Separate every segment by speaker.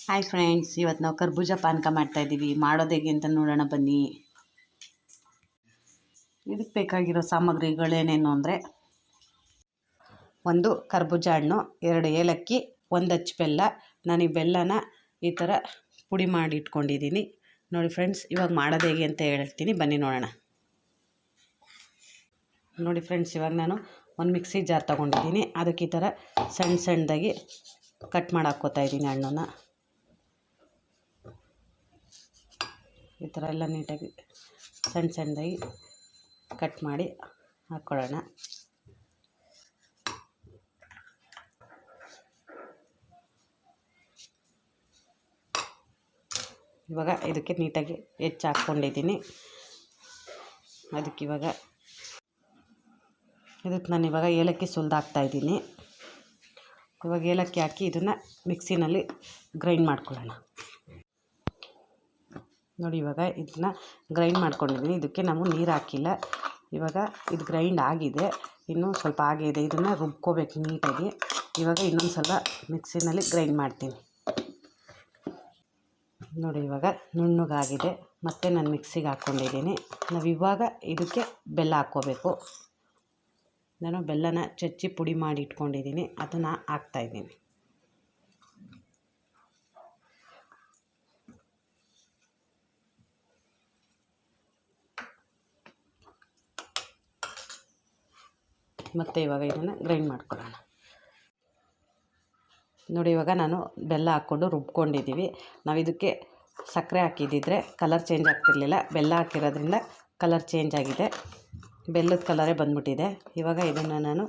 Speaker 1: Hi friends, ಇವತ್ತು ನಾವು ಕರ್ಬೂಜ ಪಾನಕ ಮಾಡ್ತಾಯಿದ್ದೀವಿ. ಮಾಡೋದು ಹೇಗೆ ಅಂತ ನೋಡೋಣ ಬನ್ನಿ. ಇದಕ್ಕೆ ಬೇಕಾಗಿರೋ ಸಾಮಗ್ರಿಗಳೇನೇನು ಅಂದರೆ, ಒಂದು ಕರ್ಬೂಜ ಹಣ್ಣು, 2 ಏಲಕ್ಕಿ, 1 ಅಚ್ಚು ಬೆಲ್ಲ. ನಾನು ಈ ಬೆಲ್ಲನ ಈ ಥರ ಪುಡಿ ಮಾಡಿ ಇಟ್ಕೊಂಡಿದ್ದೀನಿ ನೋಡಿ ಫ್ರೆಂಡ್ಸ್. ಇವಾಗ ಮಾಡೋದು ಹೇಗೆ ಅಂತ ಹೇಳ್ತೀನಿ, ಬನ್ನಿ ನೋಡೋಣ. ನೋಡಿ ಫ್ರೆಂಡ್ಸ್, ಇವಾಗ ನಾನು ಒಂದು ಮಿಕ್ಸಿ ಜಾರ್ ತೊಗೊಂಡಿದ್ದೀನಿ. ಅದಕ್ಕೆ ಈ ಥರ ಸಣ್ಣದಾಗಿ ಕಟ್ ಮಾಡಿ ಹಾಕ್ಕೋತಾ ಇದ್ದೀನಿ ಹಣ್ಣನ್ನು. ಈ ಥರ ಎಲ್ಲ ನೀಟಾಗಿ ಸಣ್ಣದಾಗಿ ಕಟ್ ಮಾಡಿ ಹಾಕ್ಕೊಳ್ಳೋಣ. ಇವಾಗ ಇದಕ್ಕೆ ನೀಟಾಗಿ ಹೆಚ್ಚು ಹಾಕ್ಕೊಂಡಿದ್ದೀನಿ. ಇದಕ್ಕೆ ನಾನು ಇವಾಗ ಏಲಕ್ಕಿ ಸುಲಿದು ಹಾಕ್ತಾಯಿದ್ದೀನಿ. ಇವಾಗ ಏಲಕ್ಕಿ ಹಾಕಿ ಇದನ್ನು ಮಿಕ್ಸಿನಲ್ಲಿ ಗ್ರೈಂಡ್ ಮಾಡ್ಕೊಳ್ಳೋಣ. ನೋಡಿ, ಇವಾಗ ಇದನ್ನ ಗ್ರೈಂಡ್ ಮಾಡ್ಕೊಂಡಿದ್ದೀನಿ. ಇದಕ್ಕೆ ನಾವು ನೀರು ಹಾಕಿಲ್ಲ. ಇವಾಗ ಇದು ಗ್ರೈಂಡ್ ಆಗಿದೆ, ಇನ್ನೂ ಸ್ವಲ್ಪ ಆಗಿದೆ. ಇದನ್ನು ರುಬ್ಕೋಬೇಕು ನೀಟಾಗಿ. ಇವಾಗ ಇನ್ನೊಂದು ಸ್ವಲ್ಪ ಮಿಕ್ಸಿನಲ್ಲಿ ಗ್ರೈಂಡ್ ಮಾಡ್ತೀನಿ. ನೋಡಿ, ಇವಾಗ ನುಣ್ಣಗಾಗಿದೆ. ಮತ್ತು ನಾನು ಮಿಕ್ಸಿಗೆ ಹಾಕ್ಕೊಂಡಿದ್ದೀನಿ. ನಾವು ಇವಾಗ ಇದಕ್ಕೆ ಬೆಲ್ಲ ಹಾಕ್ಕೋಬೇಕು. ನಾನು ಬೆಲ್ಲನ ಚಚ್ಚಿ ಪುಡಿ ಮಾಡಿ ಇಟ್ಕೊಂಡಿದ್ದೀನಿ, ಅದನ್ನು ಹಾಕ್ತಾಯಿದ್ದೀನಿ. ಮತ್ತು ಇವಾಗ ಇದನ್ನು ಗ್ರೈಂಡ್ ಮಾಡ್ಕೊಳ್ಳೋಣ. ನೋಡಿ, ಇವಾಗ ನಾನು ಬೆಲ್ಲ ಹಾಕ್ಕೊಂಡು ರುಬ್ಕೊಂಡಿದ್ದೀವಿ. ನಾವು ಇದಕ್ಕೆ ಸಕ್ಕರೆ ಹಾಕಿದ್ದಿದ್ರೆ ಕಲರ್ ಚೇಂಜ್ ಆಗ್ತಿರ್ಲಿಲ್ಲ. ಬೆಲ್ಲ ಹಾಕಿರೋದ್ರಿಂದ ಕಲರ್ ಚೇಂಜ್ ಆಗಿದೆ, ಬೆಲ್ಲದ ಕಲರೇ ಬಂದ್ಬಿಟ್ಟಿದೆ. ಇವಾಗ ಇದನ್ನು ನಾನು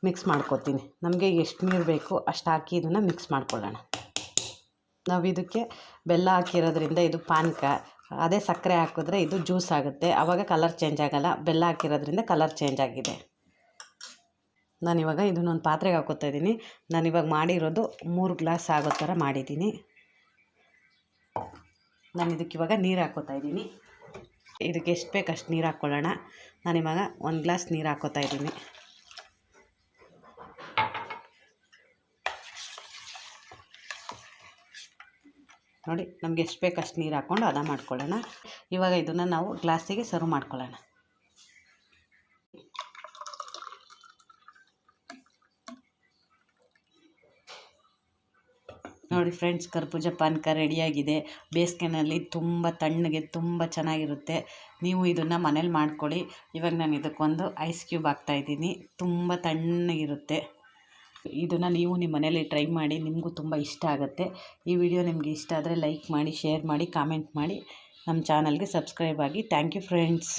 Speaker 1: ಮಿಕ್ಸ್ ಮಾಡ್ಕೊತೀನಿ. ನಮಗೆ ಎಷ್ಟು ನೀರು ಬೇಕು ಅಷ್ಟು ಹಾಕಿ ಇದನ್ನು ಮಿಕ್ಸ್ ಮಾಡ್ಕೊಳ್ಳೋಣ. ನಾವು ಇದಕ್ಕೆ ಬೆಲ್ಲ ಹಾಕಿರೋದ್ರಿಂದ ಇದು ಪಾನಕ, ಅದೇ ಸಕ್ಕರೆ ಹಾಕಿದ್ರೆ ಇದು ಜ್ಯೂಸ್ ಆಗುತ್ತೆ. ಆವಾಗ ಕಲರ್ ಚೇಂಜ್ ಆಗೋಲ್ಲ. ಬೆಲ್ಲ ಹಾಕಿರೋದ್ರಿಂದ ಕಲರ್ ಚೇಂಜ್ ಆಗಿದೆ. ನಾನಿವಾಗ ಇದನ್ನೊಂದು ಪಾತ್ರೆಗೆ ಹಾಕ್ಕೋತಾ ಇದ್ದೀನಿ. ನಾನಿವಾಗ ಮಾಡಿರೋದು 3 ಗ್ಲಾಸ್ ಆಗೋ ಥರ ಮಾಡಿದ್ದೀನಿ. ನಾನು ಇದಕ್ಕಿವಾಗ ನೀರು ಹಾಕ್ಕೋತಾ ಇದ್ದೀನಿ. ಇದಕ್ಕೆ ಎಷ್ಟು ಬೇಕು ಅಷ್ಟು ನೀರು ಹಾಕ್ಕೊಳ್ಳೋಣ. ನಾನಿವಾಗ 1 ಗ್ಲಾಸ್ ನೀರು ಹಾಕ್ಕೋತಾ ಇದ್ದೀನಿ. ನೋಡಿ, ನಮಗೆ ಎಷ್ಟು ಬೇಕು ಅಷ್ಟು ನೀರು ಹಾಕ್ಕೊಂಡು ಹದ ಮಾಡ್ಕೊಳ್ಳೋಣ. ಇವಾಗ ಇದನ್ನು ನಾವು ಗ್ಲಾಸಿಗೆ ಸರ್ವ್ ಮಾಡ್ಕೊಳ್ಳೋಣ. ನೋಡಿ ಫ್ರೆಂಡ್ಸ್, ಕರ್ಬೂಜ ಪಾನಕ ರೆಡಿಯಾಗಿದೆ. ಬೇಸಿಗೆನಲ್ಲಿ ತುಂಬ ತಣ್ಣಗೆ ತುಂಬ ಚೆನ್ನಾಗಿರುತ್ತೆ. ನೀವು ಇದನ್ನು ಮನೇಲಿ ಮಾಡ್ಕೊಳ್ಳಿ. ಇವಾಗ ನಾನು ಇದಕ್ಕೊಂದು ಐಸ್ ಕ್ಯೂಬ್ ಹಾಕ್ತಾಯಿದ್ದೀನಿ. ತುಂಬ ತಣ್ಣಗಿರುತ್ತೆ. ಇದನ್ನು ನೀವು ನಿಮ್ಮ ಮನೇಲಿ ಟ್ರೈ ಮಾಡಿ, ನಿಮಗೂ ತುಂಬ ಇಷ್ಟ ಆಗುತ್ತೆ. ಈ ವಿಡಿಯೋ ನಿಮಗೆ ಇಷ್ಟ ಆದರೆ ಲೈಕ್ ಮಾಡಿ, ಶೇರ್ ಮಾಡಿ, ಕಾಮೆಂಟ್ ಮಾಡಿ, ನಮ್ಮ ಚಾನಲ್ಗೆ ಸಬ್ಸ್ಕ್ರೈಬ್ ಆಗಿ. Thank you friends.